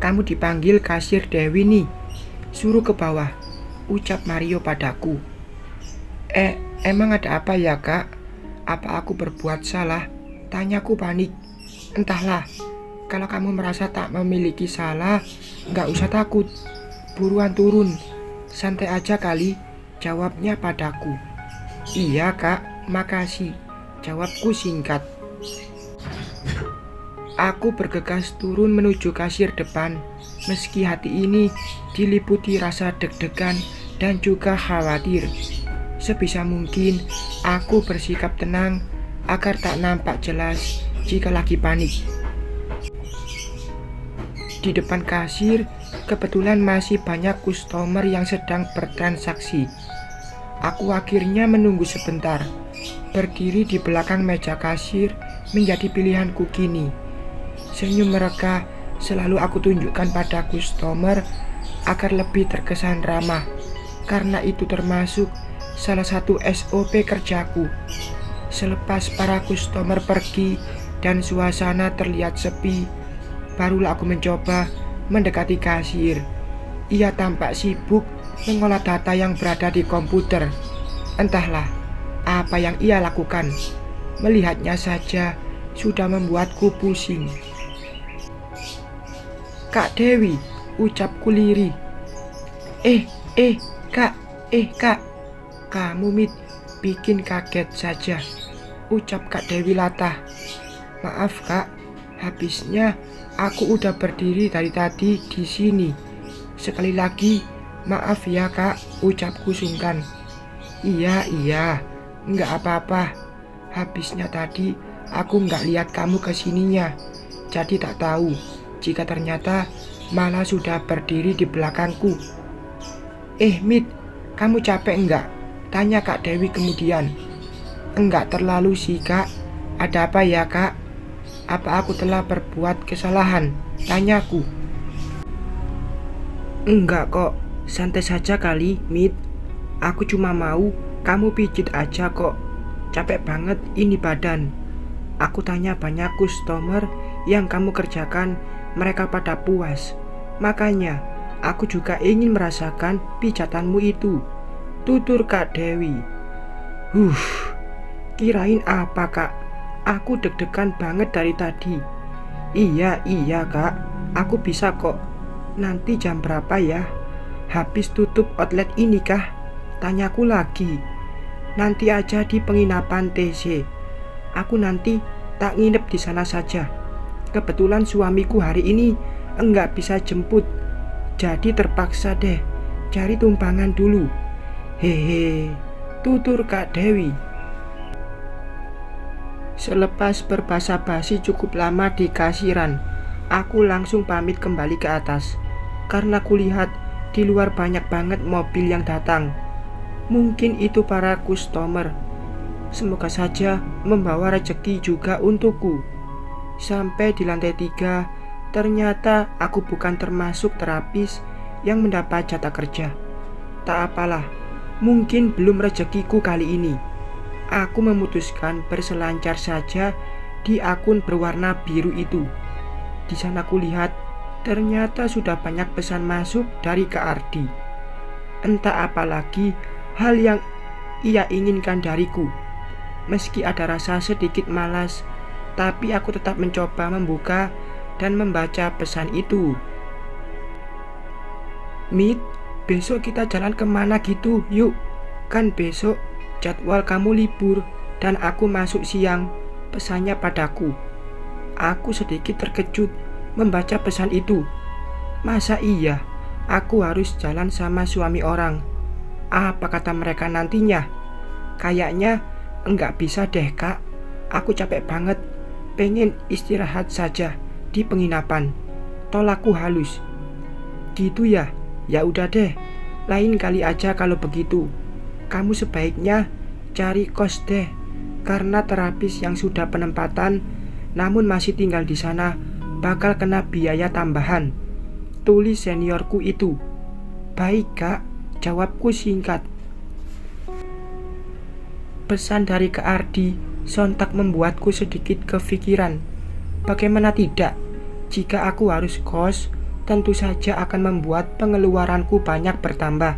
kamu dipanggil kasir Dewi nih. Suruh ke bawah, ucap Mario padaku. Emang ada apa ya kak? Apa aku berbuat salah? Tanyaku panik. Entahlah, kalau kamu merasa tak memiliki salah, gak usah takut. Buruan turun, santai aja kali, jawabnya padaku. Iya kak, makasih, jawabku singkat. Aku bergegas turun menuju kasir depan, meski hati ini diliputi rasa deg-degan dan juga khawatir. Sebisa mungkin, aku bersikap tenang agar tak nampak jelas jika lagi panik. Di depan kasir, kebetulan masih banyak customer yang sedang bertransaksi. Aku akhirnya menunggu sebentar. Berdiri di belakang meja kasir menjadi pilihanku kini. Senyum mereka selalu aku tunjukkan pada customer agar lebih terkesan ramah, karena itu termasuk salah satu SOP kerjaku. Selepas para customer pergi dan suasana terlihat sepi, barulah aku mencoba mendekati kasir. Ia tampak sibuk mengolah data yang berada di komputer. Entahlah apa yang ia lakukan. Melihatnya saja sudah membuatku pusing. Kak Dewi, ucapku lirih. Kak, kamu bikin kaget saja, ucap Kak Dewi latah. Maaf kak, habisnya aku udah berdiri dari tadi di sini. Sekali lagi, maaf ya kak, ucapku sungkan. Iya, nggak apa-apa. Habisnya tadi aku nggak lihat kamu kesininya, jadi tak tahu jika ternyata malah sudah berdiri di belakangku. Mit, kamu capek enggak? Tanya Kak Dewi kemudian. Enggak terlalu sih kak. Ada apa ya kak? Apa aku telah berbuat kesalahan? Tanyaku. Enggak kok, santai saja kali, Mit. Aku cuma mau kamu pijit aja kok. Capek banget ini badan. Aku tanya banyak customer yang kamu kerjakan, mereka pada puas. Makanya aku juga ingin merasakan pijatanmu itu, tutur Kak Dewi. Kirain apa kak? Aku deg-degan banget dari tadi. Iya kak, aku bisa kok. Nanti jam berapa ya? Habis tutup outlet ini kah? Tanyaku lagi. Nanti aja di penginapan TC. Aku nanti tak nginep di sana saja. Kebetulan suamiku hari ini enggak bisa jemput, jadi terpaksa deh cari tumpangan dulu. Hehe, tutur Kak Dewi. Selepas berbasa-basi cukup lama di kasiran, aku langsung pamit kembali ke atas, karena kulihat di luar banyak banget mobil yang datang. Mungkin itu para customer. Semoga saja membawa rezeki juga untukku. Sampai di lantai 3, ternyata aku bukan termasuk terapis yang mendapat jatah kerja. Tak apalah, mungkin belum rezekiku kali ini. Aku memutuskan berselancar saja di akun berwarna biru itu. Di sana kulihat ternyata sudah banyak pesan masuk dari Kak Ardi. Entah apa lagi hal yang ia inginkan dariku. Meski ada rasa sedikit malas, tapi aku tetap mencoba membuka dan membaca pesan itu. Mit, besok kita jalan kemana gitu yuk? Kan besok jadwal kamu libur dan aku masuk siang, pesannya padaku. Aku sedikit terkejut membaca pesan itu. Masa iya aku harus jalan sama suami orang? Apa kata mereka nantinya? Kayaknya enggak bisa deh kak. Aku capek banget, pengen istirahat saja di penginapan. Tolakku halus. Gitu ya? Ya udah deh, lain kali aja kalau begitu. Kamu sebaiknya cari kos deh, karena terapis yang sudah penempatan namun masih tinggal di sana bakal kena biaya tambahan, tulis seniorku itu. Baik kak, jawabku singkat. Pesan dari Kak Ardi sontak membuatku sedikit kepikiran. Bagaimana tidak, jika aku harus kos, tentu saja akan membuat pengeluaranku banyak bertambah.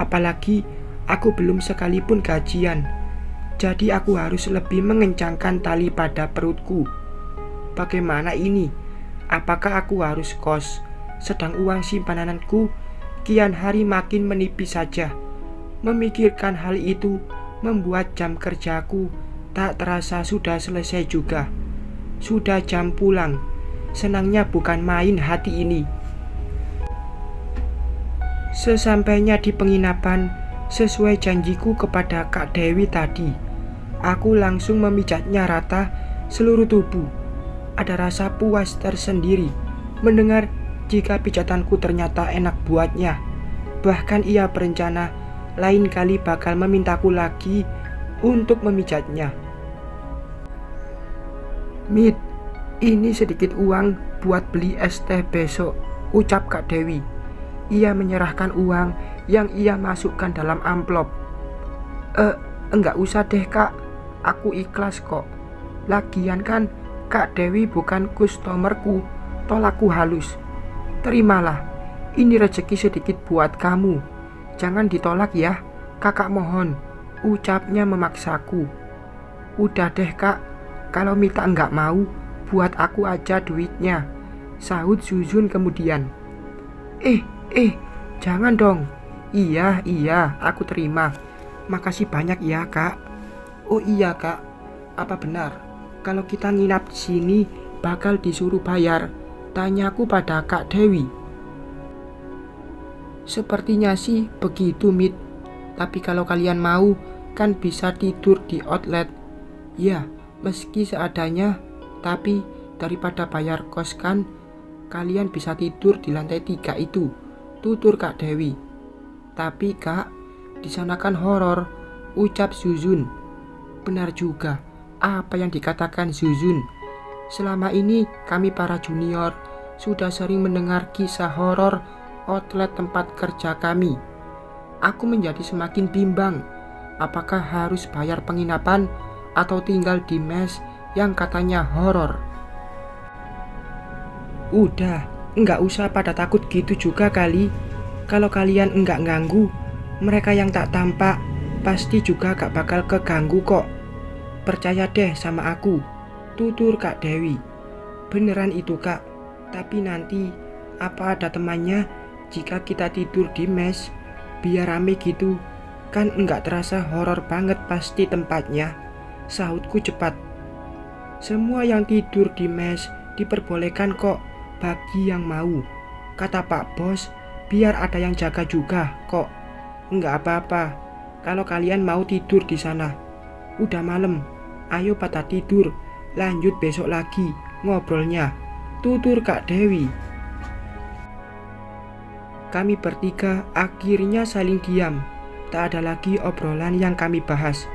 Apalagi aku belum sekalipun gajian. Jadi aku harus lebih mengencangkan tali pada perutku. Bagaimana ini? Apakah aku harus kos? Sedang uang simpananku kian hari makin menipis saja. Memikirkan hal itu membuat jam kerjaku tak terasa sudah selesai juga. Sudah jam pulang. Senangnya bukan main hati ini. Sesampainya di penginapan, sesuai janjiku kepada Kak Dewi tadi, aku langsung memijatnya rata seluruh tubuh. Ada rasa puas tersendiri mendengar jika pijatanku ternyata enak buatnya. Bahkan ia berencana lain kali bakal memintaku lagi untuk memijatnya. "Mit, ini sedikit uang buat beli es teh besok," ucap Kak Dewi. Ia menyerahkan uang yang ia masukkan dalam amplop. Enggak usah deh Kak, aku ikhlas kok. Lagian kan Kak Dewi bukan kustomerku, tolakku halus. Terimalah, ini rezeki sedikit buat kamu. Jangan ditolak ya, kakak mohon, ucapnya memaksaku. Udah deh Kak, kalau Mita enggak mau, buat aku aja duitnya, sahut Zuzun kemudian. Jangan dong. Iya, aku terima. Makasih banyak ya Kak. Oh iya Kak, apa benar kalau kita nginap di sini bakal disuruh bayar? Tanyaku pada Kak Dewi. Sepertinya sih begitu Mit. Tapi kalau kalian mau kan bisa tidur di outlet. Ya, meski seadanya, tapi daripada bayar kos kan kalian bisa tidur di lantai 3 itu, tutur Kak Dewi. Tapi Kak, di sana kan horor, ucap Zuzun. Benar juga apa yang dikatakan Zuzun. Selama ini kami para junior sudah sering mendengar kisah horor outlet tempat kerja kami. Aku menjadi semakin bimbang, apakah harus bayar penginapan atau tinggal di mes yang katanya horor. Udah, enggak usah pada takut gitu juga kali. Kalau kalian enggak ganggu, mereka yang tak tampak pasti juga gak bakal keganggu kok. Percaya deh sama aku, tutur Kak Dewi. Beneran itu Kak, tapi nanti apa ada temannya jika kita tidur di mes? Biar rame gitu, kan enggak terasa horor banget pasti tempatnya, sahutku cepat. Semua yang tidur di mes diperbolehkan kok, bagi yang mau, kata Pak Bos, biar ada yang jaga juga kok. Enggak apa-apa kalau kalian mau tidur di sana. Udah malam, ayo pada tidur, lanjut besok lagi ngobrolnya, tutur Kak Dewi. Kami bertiga akhirnya saling diam. Tak ada lagi obrolan yang kami bahas.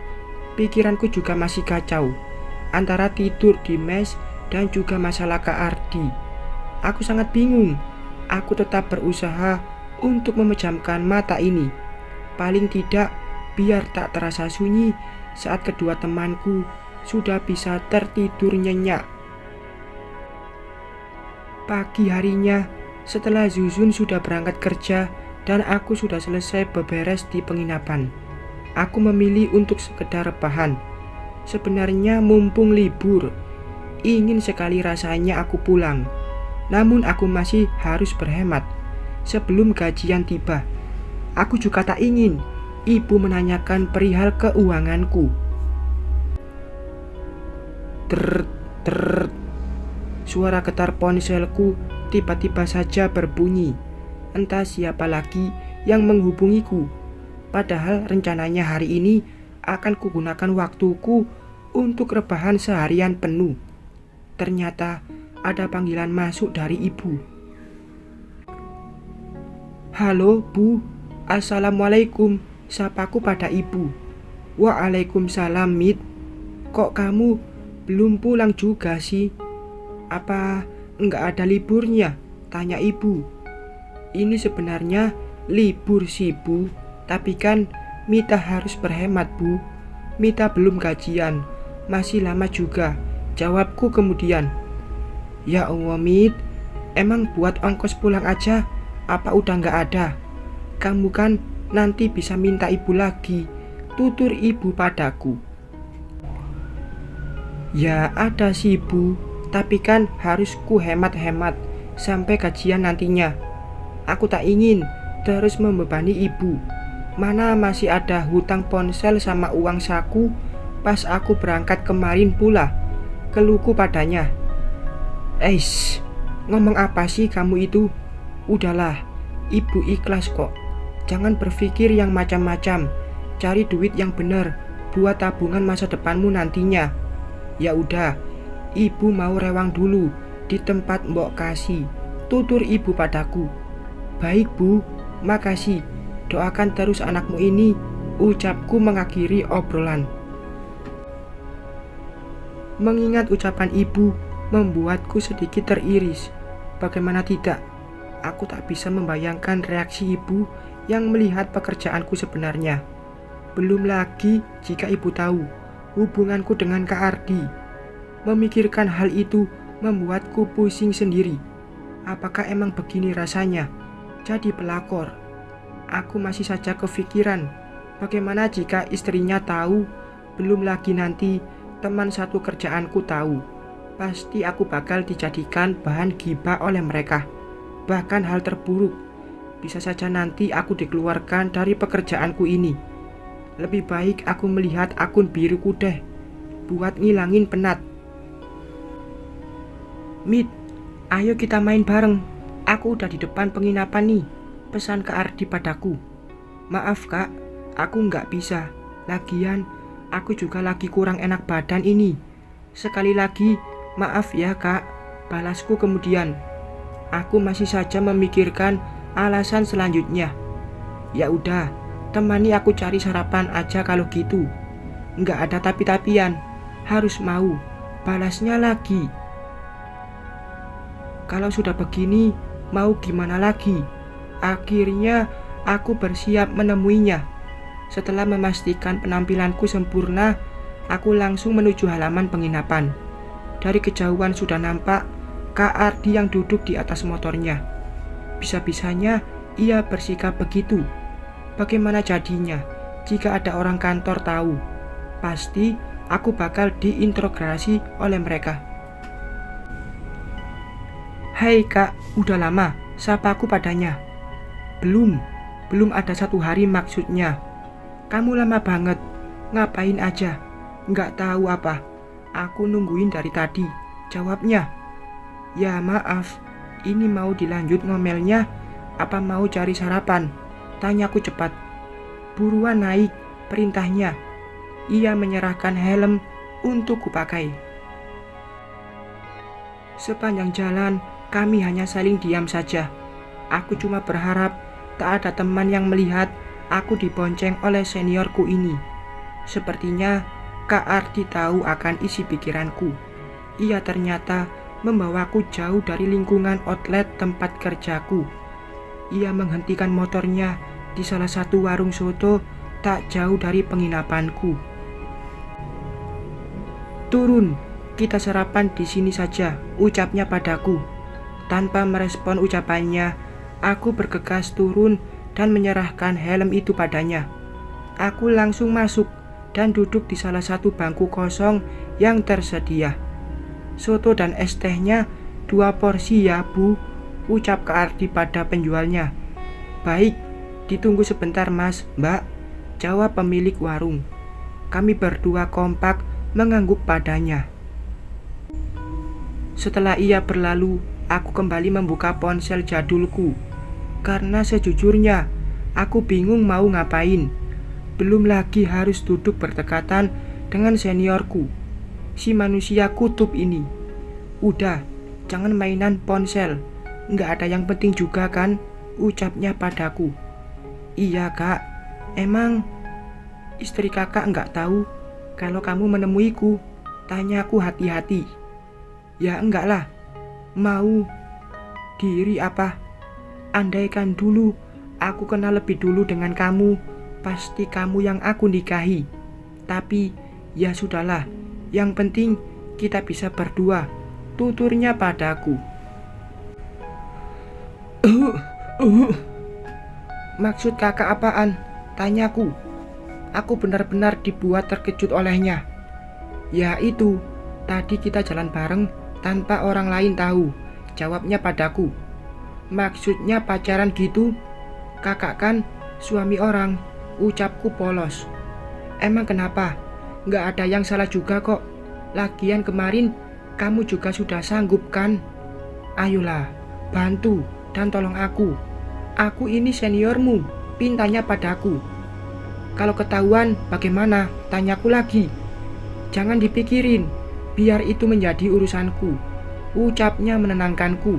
Pikiranku juga masih kacau antara tidur di mes dan juga masalah Kak Ardi. Aku sangat bingung. Aku tetap berusaha untuk memejamkan mata ini. Paling tidak biar tak terasa sunyi saat kedua temanku sudah bisa tertidur nyenyak. Pagi harinya, setelah Zuzun sudah berangkat kerja dan aku sudah selesai beberes di penginapan, aku memilih untuk sekedar rebahan. Sebenarnya mumpung libur, ingin sekali rasanya aku pulang. Namun aku masih harus berhemat sebelum gajian tiba. Aku juga tak ingin ibu menanyakan perihal keuanganku. Suara getar ponselku tiba-tiba saja berbunyi. Entah siapa lagi yang menghubungiku. Padahal rencananya hari ini akan kugunakan waktuku untuk rebahan seharian penuh. Ternyata ada panggilan masuk dari ibu. Halo Bu, Assalamualaikum, sapaku pada ibu. Waalaikumsalam Mit. Kok kamu belum pulang juga sih? Apa enggak ada liburnya? Tanya ibu. Ini sebenarnya libur sih Bu, tapi kan Mita harus berhemat Bu. Mita belum gajian, masih lama juga, jawabku kemudian. Ya Allah Mit, Emang buat ongkos pulang aja, apa udah nggak ada? Kamu kan nanti bisa minta ibu lagi, tutur ibu padaku. Ya ada sih bu, tapi kan harus ku hemat-hemat sampai gajian nantinya. Aku tak ingin terus membebani ibu. Mana masih ada hutang ponsel sama uang saku pas aku berangkat kemarin pula, keluhku padanya. Ngomong apa sih kamu itu? Udahlah, ibu ikhlas kok. Jangan berpikir yang macam-macam. Cari duit yang benar buat tabungan masa depanmu nantinya. Ya udah, ibu mau rewang dulu di tempat mbok kasih, tutur ibu padaku. Baik bu, makasih. Doakan terus anakmu ini, ucapku mengakhiri obrolan. Mengingat ucapan ibu membuatku sedikit teriris. Bagaimana tidak, aku tak bisa membayangkan reaksi ibu yang melihat pekerjaanku sebenarnya. Belum lagi jika ibu tahu hubunganku dengan Kak Ardi. Memikirkan hal itu membuatku pusing sendiri. Apakah emang begini rasanya jadi pelakor? Aku masih saja kepikiran bagaimana jika istrinya tahu, belum lagi nanti teman satu kerjaanku tahu. Pasti aku bakal dijadikan bahan gibah oleh mereka. Bahkan hal terburuk, bisa saja nanti aku dikeluarkan dari pekerjaanku ini. Lebih baik aku melihat akun biruku deh, buat ngilangin penat. Mit, ayo kita main bareng. Aku udah di depan penginapan nih, pesan Kak Ardi padaku. Maaf kak, aku nggak bisa. Lagian, aku juga lagi kurang enak badan ini. Sekali lagi, maaf ya kak, balasku kemudian. Aku masih saja memikirkan alasan selanjutnya. Ya udah, temani aku cari sarapan aja kalau gitu. Nggak ada tapi-tapian, harus mau, balasnya lagi. Kalau sudah begini, mau gimana lagi? Akhirnya aku bersiap menemuinya. Setelah memastikan penampilanku sempurna, aku langsung menuju halaman penginapan. Dari kejauhan sudah nampak Kak Ardi yang duduk di atas motornya. Bisa-bisanya ia bersikap begitu. Bagaimana jadinya jika ada orang kantor tahu? Pasti aku bakal diinterogasi oleh mereka. Hai kak, udah lama, sapa aku padanya. Belum ada 1 hari maksudnya. Kamu lama banget, ngapain aja? Nggak tahu apa, aku nungguin dari tadi, jawabnya. Ya maaf, ini mau dilanjut ngomelnya, apa mau cari sarapan? Tanyaku cepat. Buruan naik, perintahnya. Ia menyerahkan helm untuk kupakai. Sepanjang jalan, kami hanya saling diam saja. Aku cuma berharap tak ada teman yang melihat aku dibonceng oleh seniorku ini. Sepertinya Kak Ardi tahu akan isi pikiranku. Ia ternyata membawaku jauh dari lingkungan outlet tempat kerjaku. Ia menghentikan motornya di salah satu warung soto tak jauh dari penginapanku. Turun, kita sarapan di sini saja, ucapnya padaku. Tanpa merespon ucapannya, aku bergegas turun dan menyerahkan helm itu padanya. Aku langsung masuk dan duduk di salah satu bangku kosong yang tersedia. Soto dan es tehnya 2 porsi ya bu, ucap Kak Ardi pada penjualnya. Baik, ditunggu sebentar mas, mbak, jawab pemilik warung. Kami berdua kompak mengangguk padanya. Setelah ia berlalu, aku kembali membuka ponsel jadulku. Karena sejujurnya, aku bingung mau ngapain. Belum lagi harus duduk berdekatan dengan seniorku, si manusia kutub ini. Udah, jangan mainan ponsel, nggak ada yang penting juga kan, ucapnya padaku. Iya kak, emang istri kakak nggak tahu kalau kamu menemuiku, tanyaku hati-hati. Ya enggak lah, mau diri apa? Andaikan dulu aku kenal lebih dulu dengan kamu, pasti kamu yang aku nikahi. Tapi ya sudahlah, yang penting kita bisa berdua, tuturnya padaku. Uh, uh. Maksud kakak apaan? Tanyaku. Aku benar-benar dibuat terkejut olehnya. Ya itu, tadi kita jalan bareng tanpa orang lain tahu. Jawabnya padaku. Maksudnya pacaran gitu? Kakak kan suami orang, ucapku polos. Emang kenapa? Nggak ada yang salah juga kok. Lagian kemarin kamu juga sudah sanggup kan? Ayolah, bantu dan tolong aku. Aku ini seniormu, pintanya padaku. Kalau ketahuan bagaimana? Tanyaku lagi. Jangan dipikirin, biar itu menjadi urusanku. Ucapnya menenangkanku.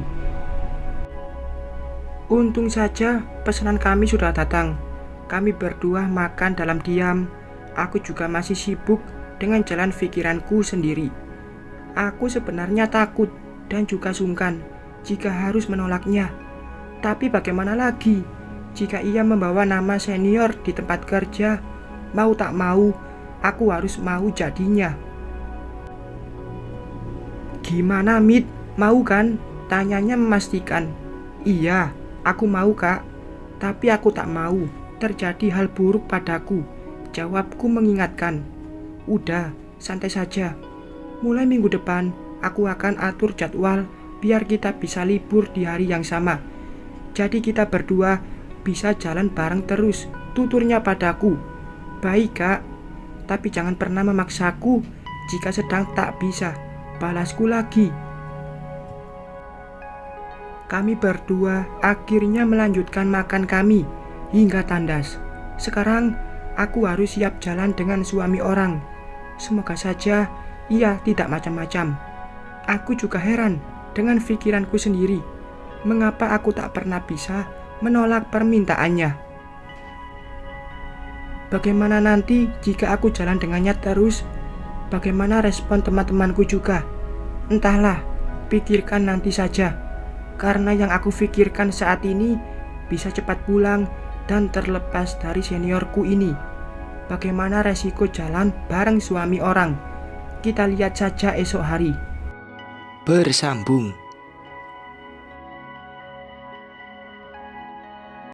Untung saja pesanan kami sudah datang. Kami berdua makan dalam diam. Aku juga masih sibuk dengan jalan pikiranku sendiri. Aku sebenarnya takut dan juga sungkan jika harus menolaknya. Tapi bagaimana lagi jika ia membawa nama senior di tempat kerja? Mau tak mau, aku harus mau jadinya. Gimana, Mit? Mau kan? Tanyanya memastikan. Iya, aku mau, Kak. Tapi aku tak mau terjadi hal buruk padaku. Jawabku mengingatkan. Udah, santai saja. Mulai minggu depan, aku akan atur jadwal biar kita bisa libur di hari yang sama. Jadi kita berdua bisa jalan bareng terus, tuturnya padaku. Baik, Kak. Tapi jangan pernah memaksaku jika sedang tak bisa. Balasku lagi. Kami berdua akhirnya melanjutkan makan kami hingga tandas. Sekarang aku harus siap jalan dengan suami orang. Semoga saja ia tidak macam-macam. Aku juga heran dengan pikiranku sendiri. Mengapa aku tak pernah bisa menolak permintaannya? Bagaimana nanti jika aku jalan dengannya terus? Bagaimana respon teman-temanku juga? Entahlah, pikirkan nanti saja. Karena yang aku pikirkan saat ini bisa cepat pulang dan terlepas dari seniorku ini. Bagaimana resiko jalan bareng suami orang? Kita lihat saja esok hari. Bersambung.